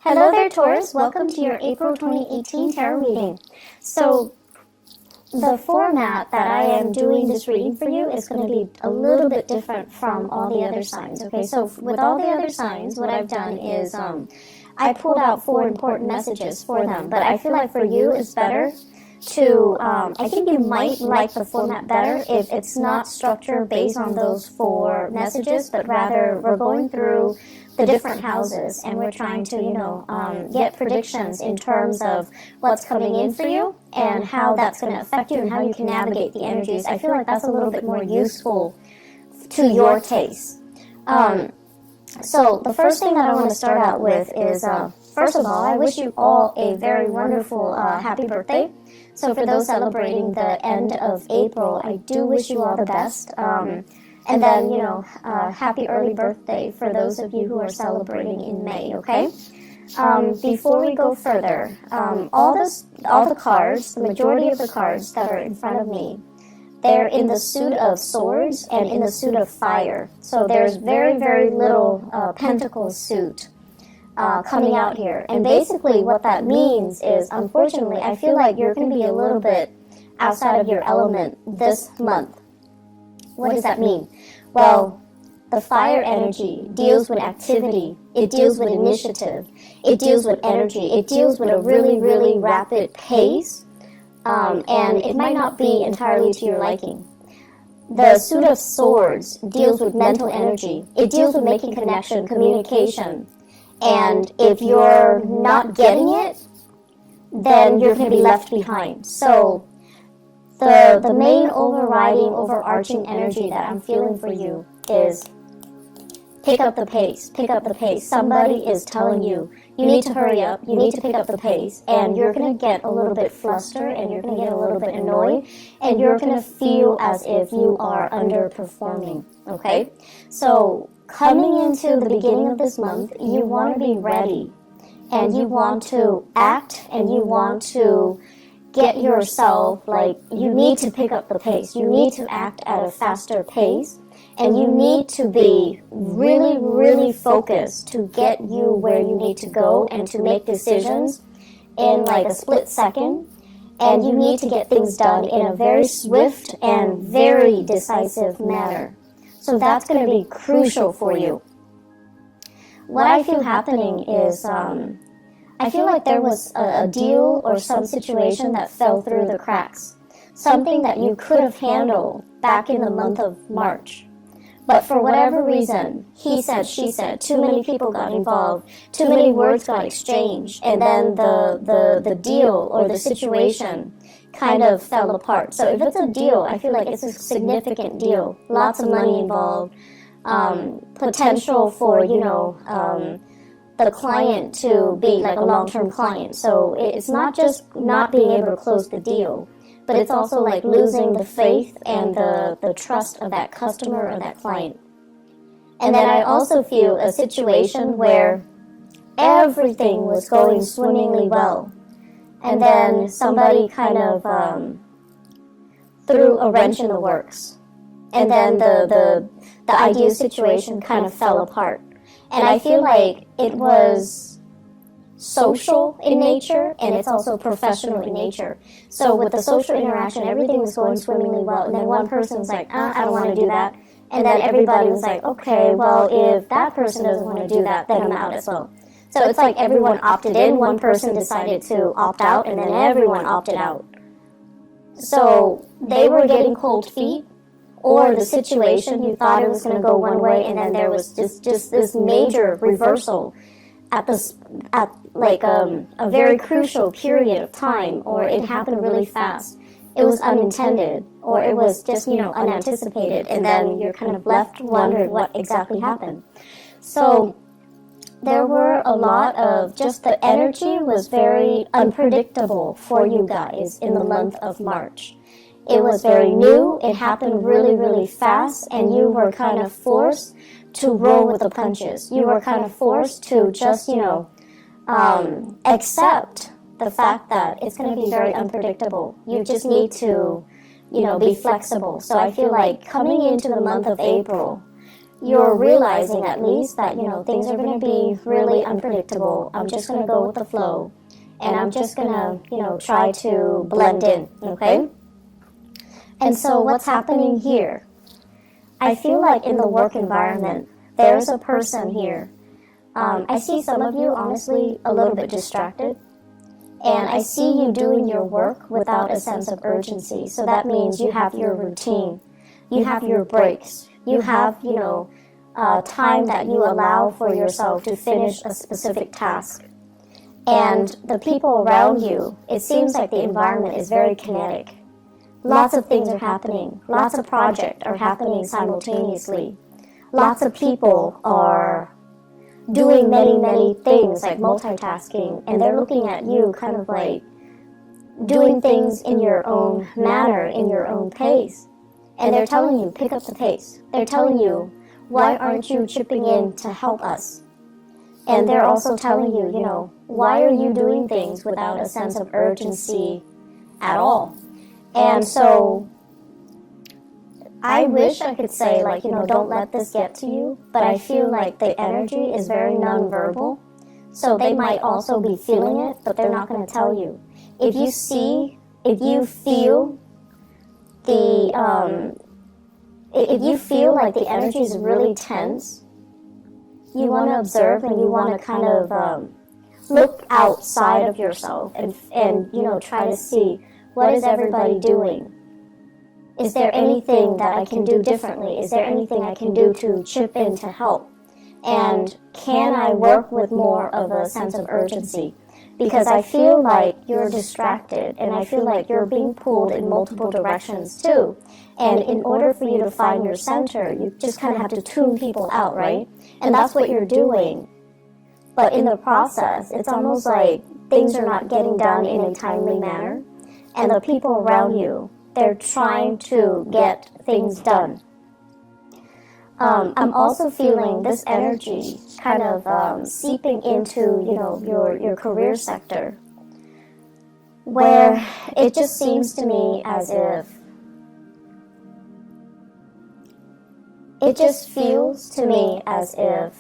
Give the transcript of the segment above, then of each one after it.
Hello there, Taurus. Welcome to your April 2018 tarot reading. So, the format that I am doing this reading for you is going to be a little bit different from all the other signs, okay? So, with all the other signs, what I've done is I pulled out 4 important messages for them, but I feel like for you, it's better to, I think you might like the format better if it's not structured based on those 4 messages, but rather we're going through the different houses and we're trying to, get predictions in terms of what's coming in for you and how that's going to affect you and how you can navigate the energies. I feel like that's a little bit more useful to your taste. So the first thing that I want to start out with is, first of all, I wish you all a very wonderful happy birthday. So for those celebrating the end of April, I do wish you all the best. And then, happy early birthday for those of you who are celebrating in May, okay? Before we go further, all the cards, the majority of the cards that are in front of me, they're in the suit of swords and in the suit of fire. So there's very, very little pentacle suit coming out here. And basically what that means is, unfortunately, I feel like you're going to be a little bit outside of your element this month. What does that mean? Well, the fire energy deals with activity. It deals with initiative. It deals with energy. It deals with a really, really rapid pace. And it might not be entirely to your liking. The suit of swords deals with mental energy. It deals with making connection, communication. And if you're not getting it, then you're going to be left behind. So the main overarching energy that I'm feeling for you is pick up the pace, pick up the pace. Somebody is telling you, you need to hurry up, you need to pick up the pace, and you're going to get a little bit flustered, and you're going to get a little bit annoyed, and you're going to feel as if you are underperforming, okay? So coming into the beginning of this month, you want to be ready, and you want to act, and you want to get yourself, you need to pick up the pace. You need to act at a faster pace. And you need to be really, really focused to get you where you need to go and to make decisions in a split second. And you need to get things done in a very swift and very decisive manner. So that's going to be crucial for you. What I feel happening is, I feel like there was a deal or some situation that fell through the cracks. Something that you could have handled back in the month of March. But for whatever reason, he said, she said, too many people got involved, too many words got exchanged, and then the deal or the situation kind of fell apart. So if it's a deal, I feel like it's a significant deal. Lots of money involved, potential for, the client to be a long-term client. So it's not just not being able to close the deal, but it's also losing the faith and the trust of that customer or that client. And then I also feel a situation where everything was going swimmingly well. And then somebody kind of threw a wrench in the works. And then the ideal situation kind of fell apart. And I feel like it was social in nature, and it's also professional in nature. So with the social interaction, everything was going swimmingly well, and then one person was like, I don't want to do that. And then everybody was like, okay, well, if that person doesn't want to do that, then I'm out as well. So it's like everyone opted in, one person decided to opt out, and then everyone opted out. So they were getting cold feet, or the situation, you thought it was going to go one way, and then there was just this major reversal at a very crucial period of time, or it happened really fast. It was unintended, or it was just, unanticipated, and then you're kind of left wondering what exactly happened. So there were a lot of, just the energy was very unpredictable for you guys in the month of March. It was very new, it happened really, really fast, and you were kind of forced to roll with the punches. You were kind of forced to just, accept the fact that it's going to be very unpredictable. You just need to, be flexible. So I feel like coming into the month of April, you're realizing at least that, things are going to be really unpredictable. I'm just going to go with the flow, and I'm just going to, try to blend in, okay? And so what's happening here? I feel like in the work environment, there's a person here. I see some of you, honestly, a little bit distracted. And I see you doing your work without a sense of urgency. So that means you have your routine. You have your breaks. You have, time that you allow for yourself to finish a specific task. And the people around you, it seems like the environment is very kinetic. Lots of things are happening. Lots of projects are happening simultaneously. Lots of people are doing many, many things, like multitasking, and they're looking at you kind of like doing things in your own manner, in your own pace. And they're telling you, pick up the pace. They're telling you, why aren't you chipping in to help us? And they're also telling you, why are you doing things without a sense of urgency at all? And so I wish I could say, like, don't let this get to you, but I feel like the energy is very nonverbal. So they might also be feeling it, but they're not going to tell you. If you feel like the energy is really tense, you want to observe and you want to kind of look outside of yourself and try to see, what is everybody doing? Is there anything that I can do differently? Is there anything I can do to chip in to help? And can I work with more of a sense of urgency? Because I feel like you're distracted, and I feel like you're being pulled in multiple directions too. And in order for you to find your center, you just kind of have to tune people out, right? And that's what you're doing. But in the process, it's almost like things are not getting done in a timely manner. And the people around you, they're trying to get things done. I'm also feeling this energy kind of seeping into, your career sector, where it just seems to me as if, it just feels to me as if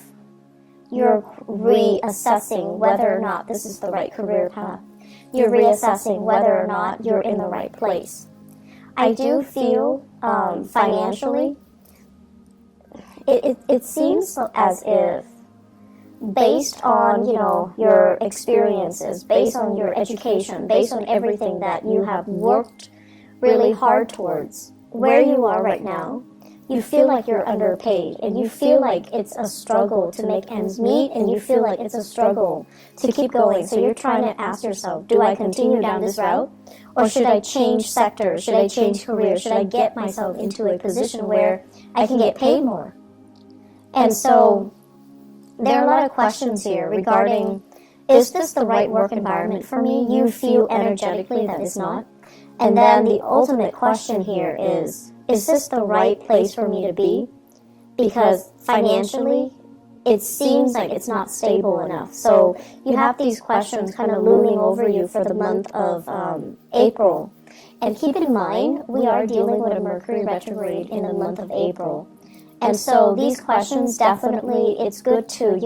you're reassessing whether or not this is the right career path. You're reassessing whether or not you're in the right place. I do feel financially, it seems as if, based on your experiences, based on your education, based on everything that you have worked really hard towards, where you are right now, you feel like you're underpaid, and you feel like it's a struggle to make ends meet, and you feel like it's a struggle to keep going. So you're trying to ask yourself, do I continue down this route? Or should I change sectors? Should I change career? Should I get myself into a position where I can get paid more? And so there are a lot of questions here regarding, is this the right work environment for me? You feel energetically that it's not. And then the ultimate question here is this the right place for me to be? Because financially, it seems like it's not stable enough. So you have these questions kind of looming over you for the month of April. And keep in mind, we are dealing with a Mercury retrograde in the month of April. And so these questions, definitely, it's good to,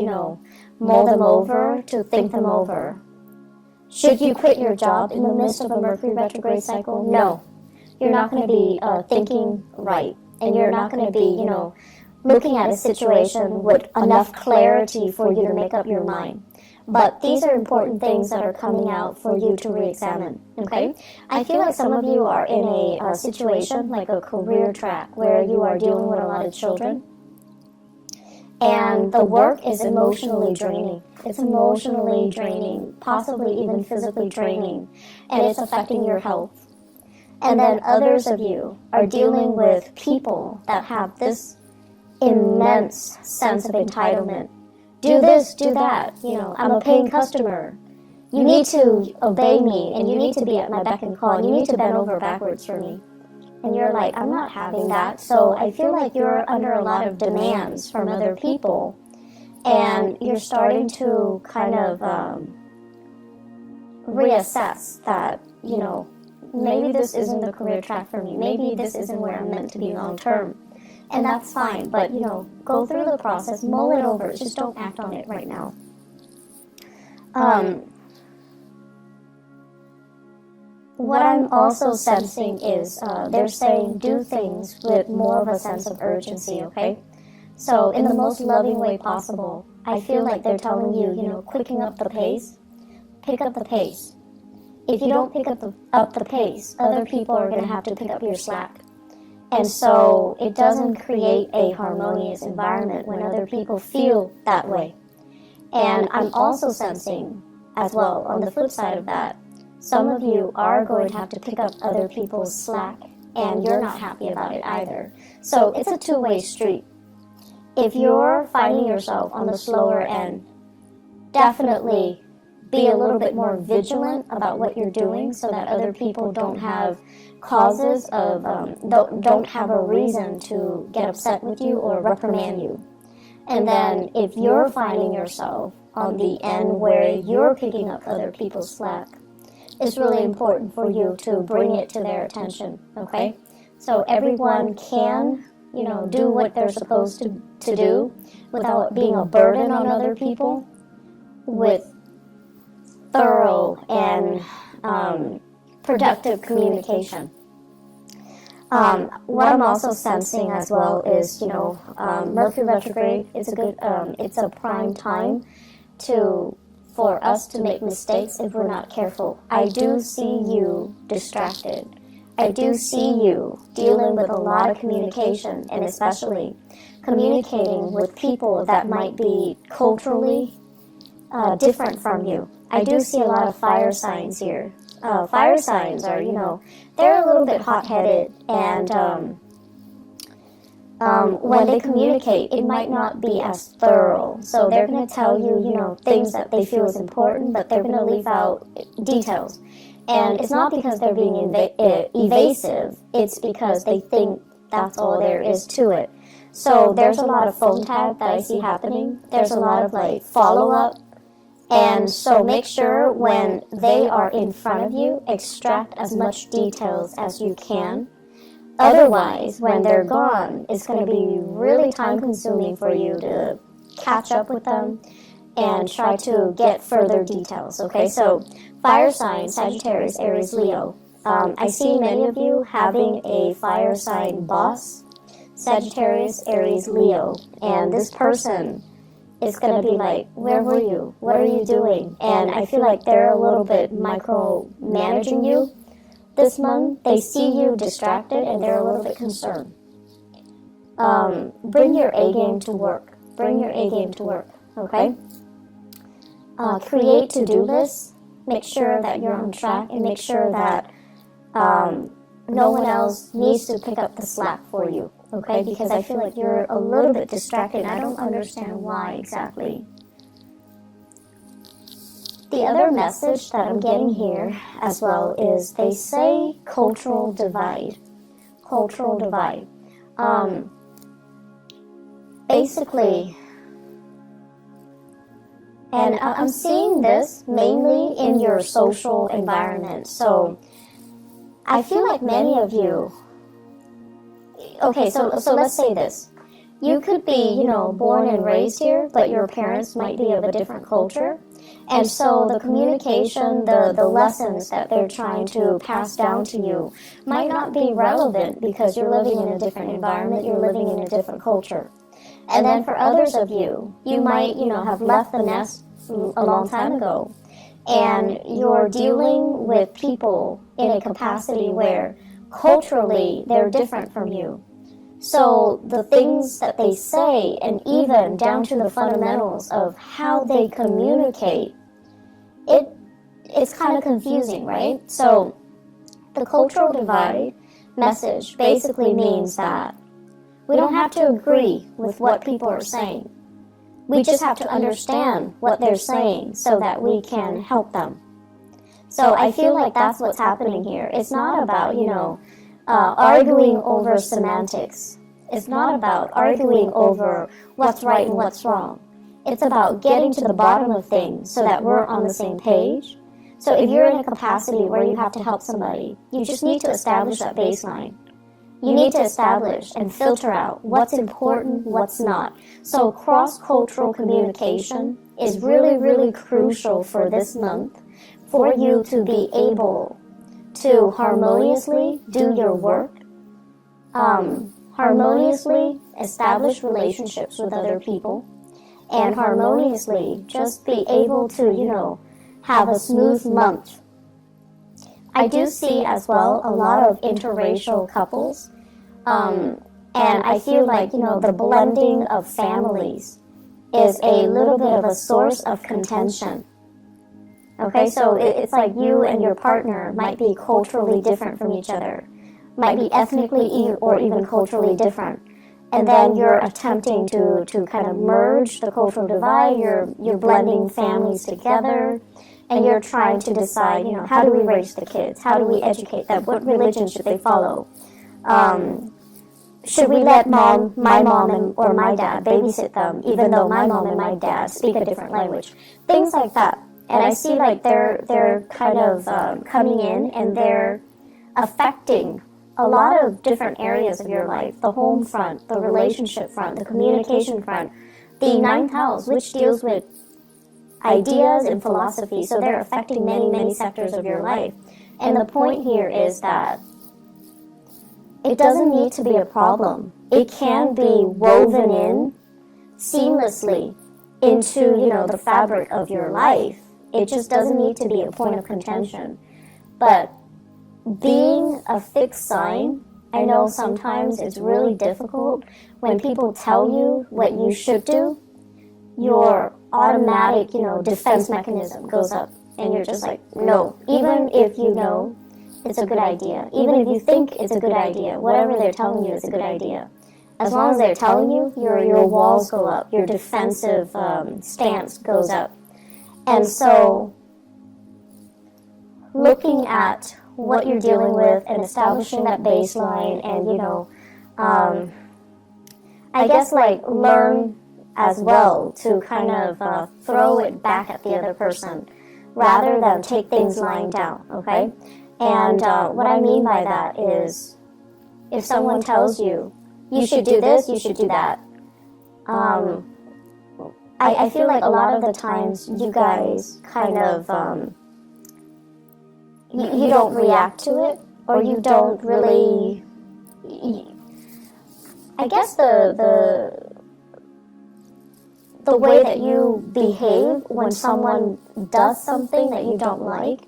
mull them over, to think them over. Should you quit your job in the midst of a Mercury retrograde cycle? No. You're not going to be thinking right. And you're not going to be, looking at a situation with enough clarity for you to make up your mind. But these are important things that are coming out for you to re-examine, okay? I feel like some of you are in a situation, like a career track, where you are dealing with a lot of children. And the work is emotionally draining. It's emotionally draining, possibly even physically draining. And it's affecting your health. And then others of you are dealing with people that have this immense sense of entitlement. Do this, do that. I'm a paying customer. You need to obey me, and you need to be at my beck and call, and you need to bend over backwards for me. And you're like, I'm not having that. So I feel like you're under a lot of demands from other people, and you're starting to kind of reassess that, maybe this isn't the career track for me. Maybe this isn't where I'm meant to be long term. And that's fine, but, go through the process, mull it over, just don't act on it right now. What I'm also sensing is they're saying do things with more of a sense of urgency, okay? So in the most loving way possible, I feel like they're telling you, quicken up the pace, pick up the pace. If you don't pick up the pace, other people are going to have to pick up your slack. And so it doesn't create a harmonious environment when other people feel that way. And I'm also sensing as well, on the flip side of that, some of you are going to have to pick up other people's slack, and you're not happy about it either. So it's a two-way street. If you're finding yourself on the slower end, definitely be a little bit more vigilant about what you're doing so that other people don't have causes of, don't have a reason to get upset with you or reprimand you. And then if you're finding yourself on the end where you're picking up other people's slack, it's really important for you to bring it to their attention, okay? So everyone can, do what they're supposed to do without being a burden on other people with thorough and productive communication. What I'm also sensing as well is, Mercury retrograde. It's a prime time for us to make mistakes if we're not careful. I do see you distracted. I do see you dealing with a lot of communication, and especially communicating with people that might be culturally different from you. I do see a lot of fire signs here. Fire signs are, they're a little bit hot-headed, and when they communicate, it might not be as thorough. So they're going to tell you, things that they feel is important, but they're going to leave out details. And it's not because they're being evasive, it's because they think that's all there is to it. So there's a lot of phone tag that I see happening. There's a lot of follow-up. And so make sure when they are in front of you, extract as much details as you can. Otherwise, when they're gone, it's going to be really time-consuming for you to catch up with them and try to get further details, okay? So fire sign, Sagittarius, Aries, Leo. I see many of you having a fire sign boss, Sagittarius, Aries, Leo. And this person is going to be like, where were you? What are you doing? And I feel like they're a little bit micromanaging you this month. They see you distracted and they're a little bit concerned. Bring your A game to work. Bring your A game to work, okay? Create to-do lists. Make sure that you're on track and make sure that no one else needs to pick up the slack for you, okay? Because I feel like you're a little bit distracted. I don't understand why exactly. The other message that I'm getting here as well is they say cultural divide. Cultural divide. Basically, and I'm seeing this mainly in your social environment. So I feel like many of you, okay, so let's say this. You could be, born and raised here, but your parents might be of a different culture. And so the communication, the lessons that they're trying to pass down to you might not be relevant because you're living in a different environment, you're living in a different culture. And then for others of you, you might, have left the nest a long time ago. And you're dealing with people in a capacity where culturally they're different from you. So the things that they say, and even down to the fundamentals of how they communicate, it's kind of confusing, right? So the cultural divide message basically means that we don't have to agree with what people are saying. We just have to understand what they're saying so that we can help them. So I feel like that's what's happening here. It's not about, arguing over semantics. It's not about arguing over what's right and what's wrong. It's about getting to the bottom of things so that we're on the same page. So if you're in a capacity where you have to help somebody, you just need to establish that baseline. you need to establish and filter out what's important, what's not. So cross-cultural communication is really, really crucial for this month for you to be able to harmoniously do your work, harmoniously establish relationships with other people, and harmoniously just be able to, have a smooth month. I do see as well a lot of interracial couples, and I feel like, the blending of families is a little bit of a source of contention. Okay, so it's like you and your partner might be culturally different from each other, might be ethnically or even culturally different. And then you're attempting to kind of merge the cultural divide, you're blending families together, and you're trying to decide, how do we raise the kids? How do we educate them? What religion should they follow? Should we let my mom or my dad babysit them, even though my mom and my dad speak a different language? Things like that. And I see like they're kind of coming in and they're affecting a lot of different areas of your life. The home front, the relationship front, the communication front, the ninth house, which deals with ideas and philosophy. So they're affecting many, many sectors of your life. And the point here is that it doesn't need to be a problem. It can be woven in seamlessly into, the fabric of your life. It just doesn't need to be a point of contention. But being a fixed sign, I know sometimes it's really difficult when people tell you what you should do. Your automatic, defense mechanism goes up, and you're just like, no. Even if you know it's a good idea, even if you think it's a good idea, whatever they're telling you is a good idea. As long as they're telling you, your walls go up, your defensive stance goes up. And so, looking at what you're dealing with and establishing that baseline and, I guess like learn as well to kind of throw it back at the other person rather than take things lying down, okay? And what I mean by that is if someone tells you, you should do this, you should do that, I feel like a lot of the times you guys kind of, you don't react to it, or you don't really, I guess the way that you behave when someone does something that you don't like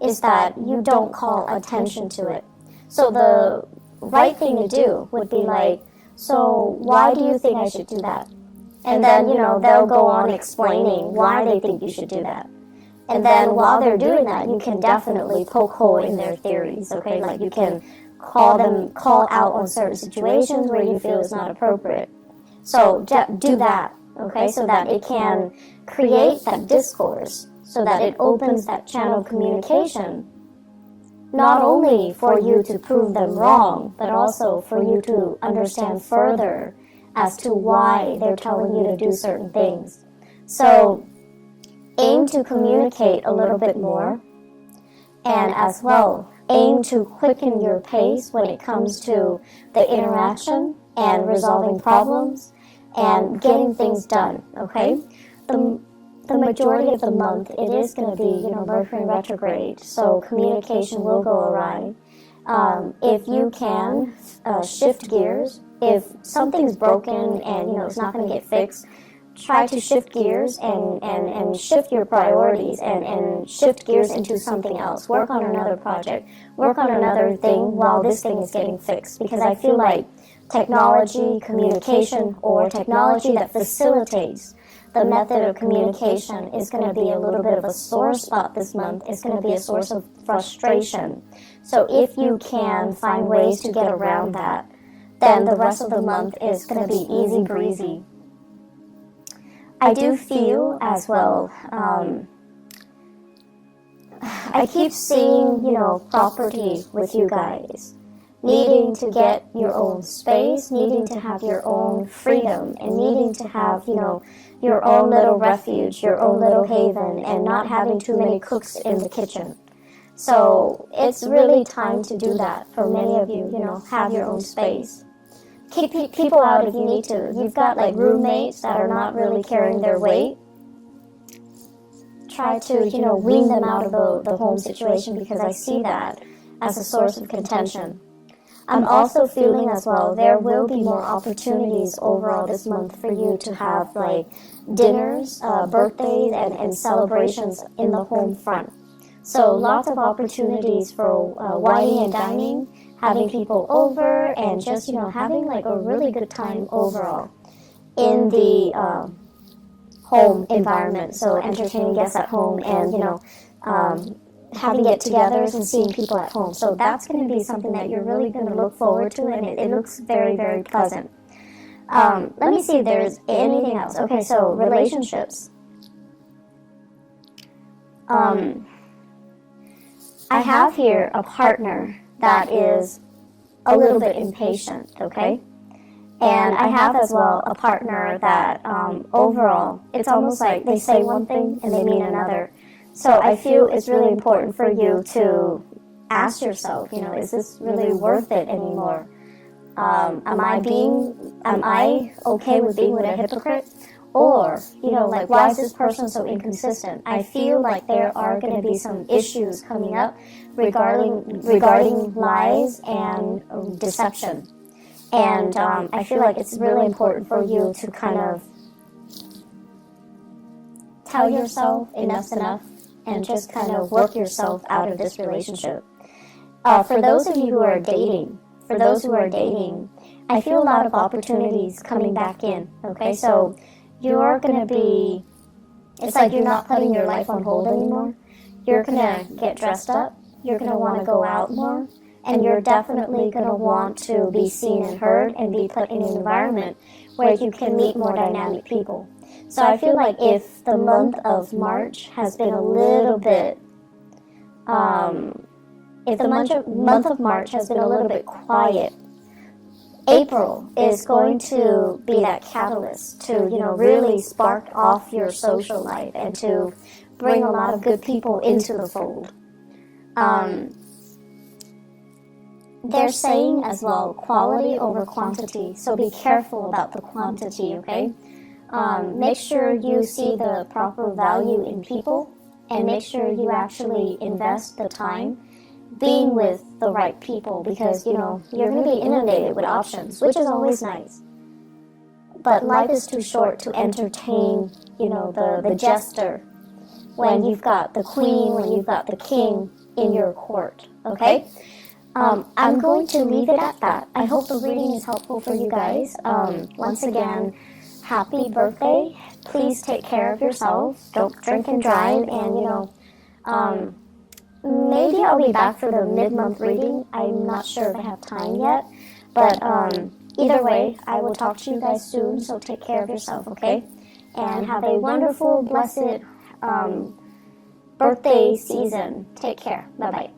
is that you don't call attention to it. So the right thing to do would be like, so why do you think I should do that? And then, they'll go on explaining why they think you should do that. And then while they're doing that, you can definitely poke hole in their theories, okay? Like you can call out on certain situations where you feel it's not appropriate. So do that, okay? So that it can create that discourse, so that it opens that channel of communication, not only for you to prove them wrong, but also for you to understand further as to why they're telling you to do certain things. So aim to communicate a little bit more, and as well, aim to quicken your pace when it comes to the interaction and resolving problems and getting things done, okay? The majority of the month, it is going to be, Mercury retrograde, so communication will go awry. If you can shift gears, if something's broken and, it's not going to get fixed, try to shift gears and shift your priorities and shift gears into something else. Work on another project. Work on another thing while this thing is getting fixed. Because I feel like technology, communication, or technology that facilitates the method of communication is going to be a little bit of a sore spot this month. It's going to be a source of frustration. So if you can find ways to get around that, then the rest of the month is going to be easy breezy. I do feel as well, I keep seeing, property with you guys, needing to get your own space, needing to have your own freedom, and needing to have, your own little refuge, your own little haven, and not having too many cooks in the kitchen. So it's really time to do that for many of you, have your own space. Kick people out if you need to. You've got like roommates that are not really carrying their weight. Try to, wean them out of the home situation, because I see that as a source of contention. I'm also feeling as well, there will be more opportunities overall this month for you to have like dinners, birthdays, and celebrations in the home front. So lots of opportunities for wining and dining, having people over, and just, having like a really good time overall in the home environment. So entertaining guests at home and, having get-togethers and seeing people at home. So that's going to be something that you're really going to look forward to, and it looks very, very pleasant. Let me see if there's anything else. Okay, so relationships. I have here a partner that is a little bit impatient, okay? And I have as well a partner that overall, it's almost like they say one thing and they mean another. So I feel it's really important for you to ask yourself, is this really worth it anymore? Am I okay with being with a hypocrite? Or, like, why is this person so inconsistent? I feel like there are going to be some issues coming up regarding lies and deception. And I feel like it's really important for you to kind of tell yourself enough's enough, and just kind of work yourself out of this relationship. For those of you who are dating, I feel a lot of opportunities coming back in, okay? So you're going to be, it's like you're not putting your life on hold anymore. You're going to get dressed up. You're going to want to go out more. And you're definitely going to want to be seen and heard and be put in an environment where you can meet more dynamic people. So I feel like if the month of March has been a little bit, if the month of March has been a little bit quiet, April is going to be that catalyst to, really spark off your social life and to bring a lot of good people into the fold. They're saying as well, quality over quantity. So be careful about the quantity, okay? Make sure you see the proper value in people, and make sure you actually invest the time being with the right people, because, you're going to be inundated with options, which is always nice. But life is too short to entertain, the jester when you've got the queen, when you've got the king in your court, okay? I'm going to leave it at that. I hope the reading is helpful for you guys. Once again, happy birthday. Please take care of yourself. Don't drink and drive. And, maybe I'll be back for the mid-month reading. I'm not sure if I have time yet. But either way, I will talk to you guys soon. So take care of yourself, okay? And have a wonderful, blessed birthday season. Take care. Bye-bye.